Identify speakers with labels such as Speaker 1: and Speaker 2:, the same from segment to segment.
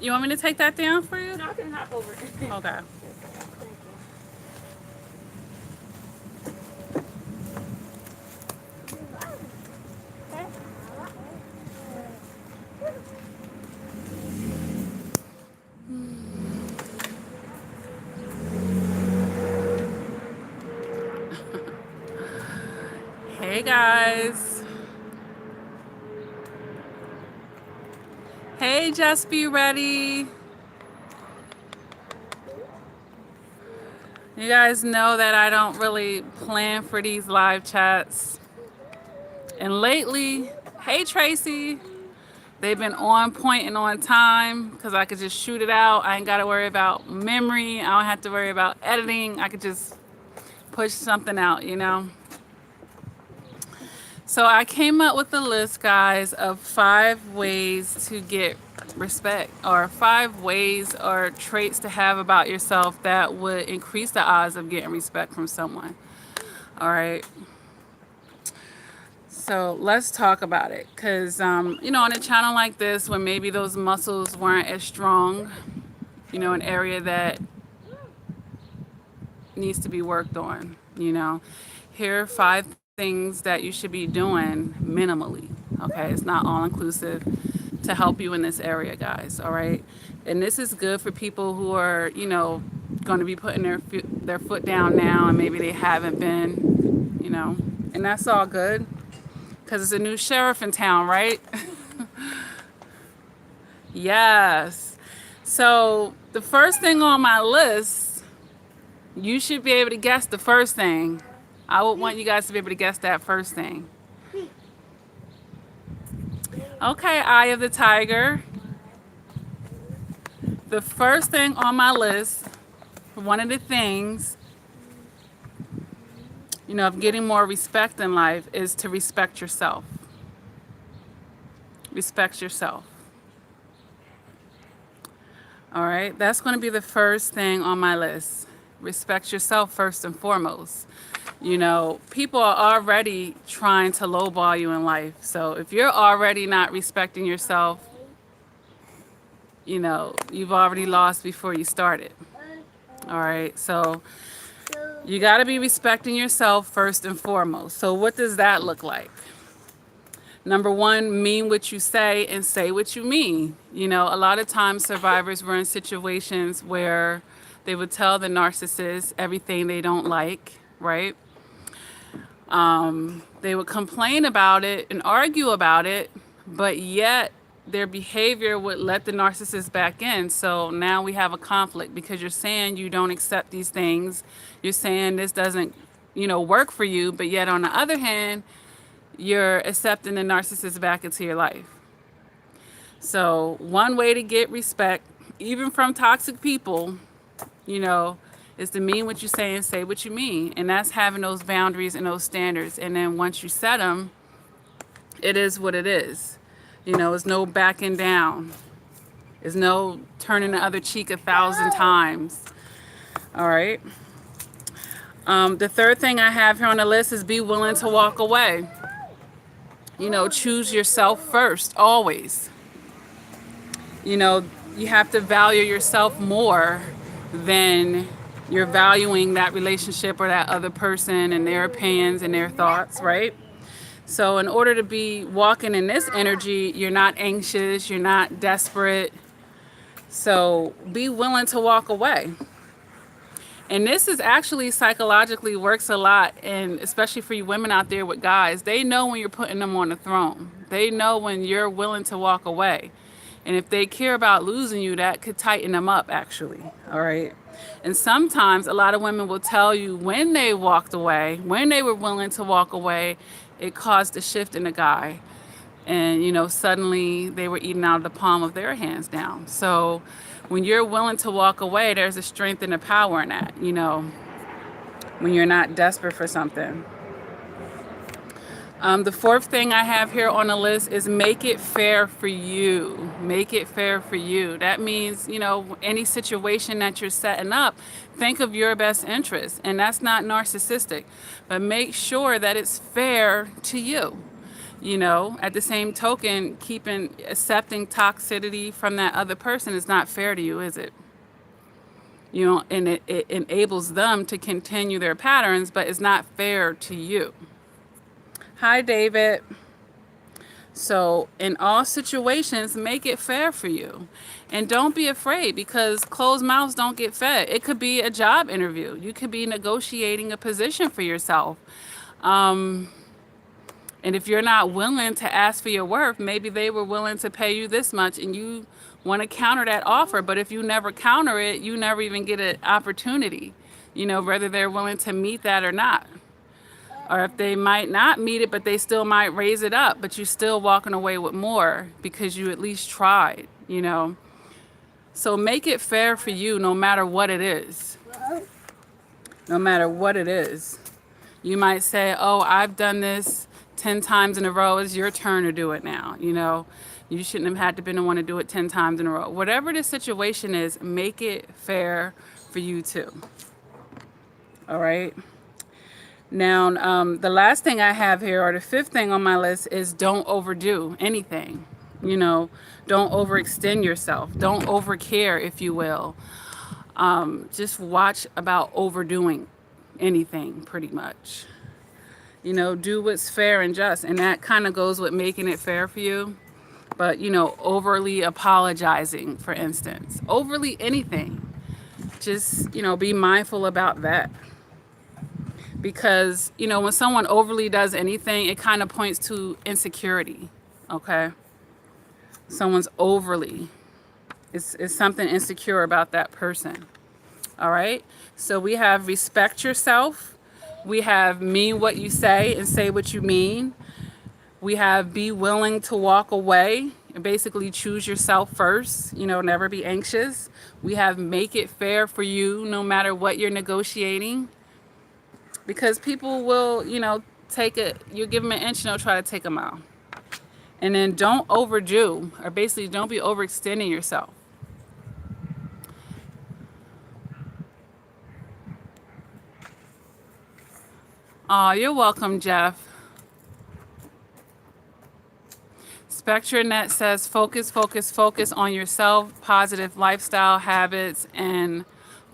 Speaker 1: You want me to take that down for you?
Speaker 2: No, I can hop over.
Speaker 1: Okay. Hey guys. Hey, just be ready. You guys know that I don't really plan for these live chats. And lately, hey Tracy, they've been on point and on time because I could just shoot it out. I ain't got to worry about memory. I don't have to worry about editing. I could just push something out, you know? So I came up with a list, guys, of 5 ways to get respect, or 5 ways or traits to have about yourself that would increase the odds of getting respect from someone. All right. So let's talk about it. Because, you know, on a channel like this, when maybe those muscles weren't as strong, you know, an area that needs to be worked on, you know, here are 5 things that you should be doing minimally. Okay. It's not all inclusive to help you in this area, guys. All right. And this is good for people who are, you know, going to be putting their foot down now and maybe they haven't been, you know, and that's all good. Because it's a new sheriff in town, right? Yes. So the first thing on my list, you should be able to guess the first thing. I would want you guys to be able to guess that first thing. Okay, Eye of the Tiger. The first thing on my list, one of the things, you know, of getting more respect in life is to respect yourself. Respect yourself. All right, that's going to be the first thing on my list. Respect yourself first and foremost. You know, people are already trying to lowball you in life. So if you're already not respecting yourself, you know, you've already lost before you started. All right, so you got to be respecting yourself first and foremost. So what does that look like? Number 1, mean what you say and say what you mean. You know, a lot of times survivors were in situations where they would tell the narcissist everything they don't like, right? They would complain about it and argue about it, but yet their behavior would let the narcissist back in. So now we have a conflict because you're saying you don't accept these things. You're saying this doesn't, you know, work for you, but yet on the other hand, you're accepting the narcissist back into your life. So one way to get respect, even from toxic people, you know, is to mean what you say and say what you mean. And that's having those boundaries and those standards. And then once you set them, it is what it is. You know, it's no backing down. It's no turning the other cheek 1,000 times. All right. The third thing I have here on the list is be willing to walk away. You know, choose yourself first, always. You know, you have to value yourself more than you're valuing that relationship or that other person and their opinions and their thoughts, right? So in order to be walking in this energy, you're not anxious, you're not desperate. So be willing to walk away. And this is actually psychologically works a lot, and especially for you women out there with guys, they know when you're putting them on the throne. They know when you're willing to walk away. And if they care about losing you, that could tighten them up, actually. All right. And sometimes a lot of women will tell you when they walked away, when they were willing to walk away, it caused a shift in the guy. And, you know, suddenly they were eating out of the palm of their hands now. So when you're willing to walk away, there's a strength and a power in that, you know, when you're not desperate for something. The fourth thing I have here on the list is make it fair for you. Make it fair for you. That means, you know, any situation that you're setting up, think of your best interest. And that's not narcissistic, but make sure that it's fair to you. You know, at the same token, accepting toxicity from that other person is not fair to you, is it? You know, and it enables them to continue their patterns, but it's not fair to you. Hi, David. So, in all situations, make it fair for you. And don't be afraid, because closed mouths don't get fed. It could be a job interview. You could be negotiating a position for yourself. And if you're not willing to ask for your worth, maybe they were willing to pay you this much and you want to counter that offer. But if you never counter it, you never even get an opportunity, you know, whether they're willing to meet that or not. Or if they might not meet it, but they still might raise it up, but you're still walking away with more because you at least tried, you know. So make it fair for you no matter what it is. No matter what it is. You might say, oh, I've done this 10 times in a row. It's your turn to do it now, you know. You shouldn't have had to been the one to do it 10 times in a row. Whatever the situation is, make it fair for you too. All right. Now, the last thing I have here, or the fifth thing on my list, is don't overdo anything. You know, don't overextend yourself. Don't overcare, if you will. Just watch about overdoing anything, pretty much. You know, do what's fair and just. And that kind of goes with making it fair for you. But, you know, overly apologizing, for instance. Overly anything. Just, you know, be mindful about that. Because, you know, when someone overly does anything, it kind of points to insecurity, okay? Someone's overly. It's something insecure about that person, all right? So we have respect yourself. We have mean what you say and say what you mean. We have be willing to walk away and basically choose yourself first, you know, never be anxious. We have make it fair for you no matter what you're negotiating. Because people will, you know, you give them an inch and they'll try to take a mile. And then don't overdo, or basically don't be overextending yourself. Oh, you're welcome, Jeff. SpectraNet says focus, focus, focus on yourself, positive lifestyle habits, and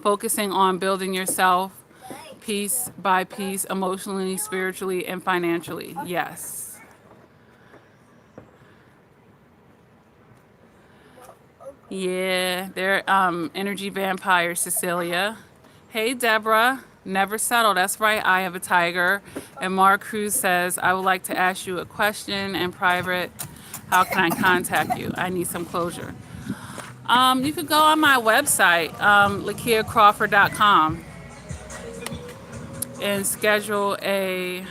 Speaker 1: focusing on building yourself piece by piece, emotionally, spiritually, and financially. Yes. Yeah, they're energy vampires, Cecilia. Hey, Deborah. Never settle. That's right. I have a tiger. And Mark Cruz says, I would like to ask you a question in private. How can I contact you? I need some closure. You could go on my website, LakiaCrawford.com, and schedule a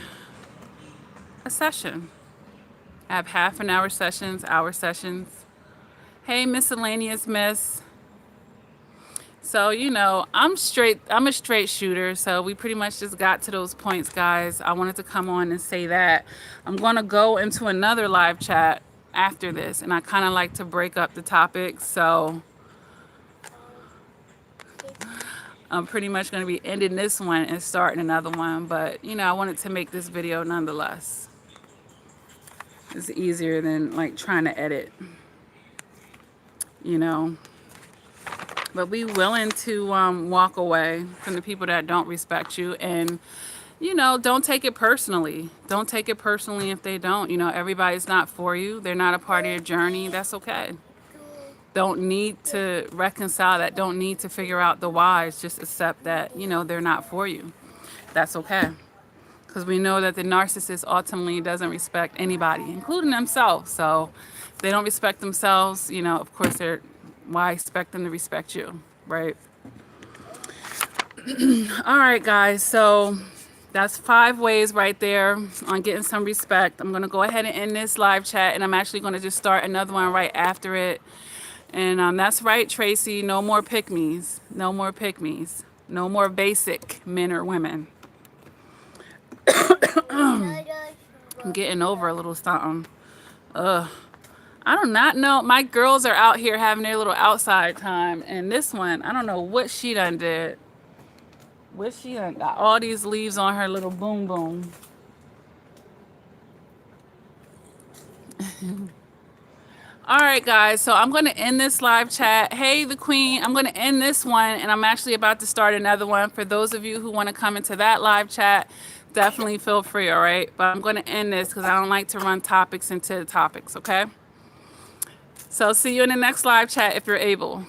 Speaker 1: session. I have half an hour sessions, hour sessions. Hey, miscellaneous miss. So, you know, I'm a straight shooter, so we pretty much just got to those points, guys. I wanted to come on and say that. I'm going to go into another live chat after this, and I kind of like to break up the topics, so I'm pretty much going to be ending this one and starting another one, but, you know, I wanted to make this video nonetheless. It's easier than, like, trying to edit, you know. But be willing to walk away from the people that don't respect you. And, you know, don't take it personally. Don't take it personally if they don't. You know, everybody's not for you. They're not a part of your journey. That's okay. Don't need to reconcile that. Don't need to figure out the whys. Just accept that, you know, they're not for you. That's okay. Because we know that the narcissist ultimately doesn't respect anybody, including themselves. So if they don't respect themselves, you know, of course why expect them to respect you, right? All right, guys. So that's 5 ways right there on getting some respect. I'm going to go ahead and end this live chat, and I'm actually going to just start another one right after it. And that's right, Tracy. No more pick-me's. No more pick-me's. No more basic men or women. I'm getting over a little something. Ugh. I do not know. My girls are out here having their little outside time. And this one, I don't know what she done did. What she done got all these leaves on her little boom boom. All right, guys. So I'm going to end this live chat. Hey, the Queen. I'm going to end this one, and I'm actually about to start another one. For those of you who want to come into that live chat, definitely feel free, all right? But I'm going to end this because I don't like to run topics into topics, okay? So see you in the next live chat if you're able.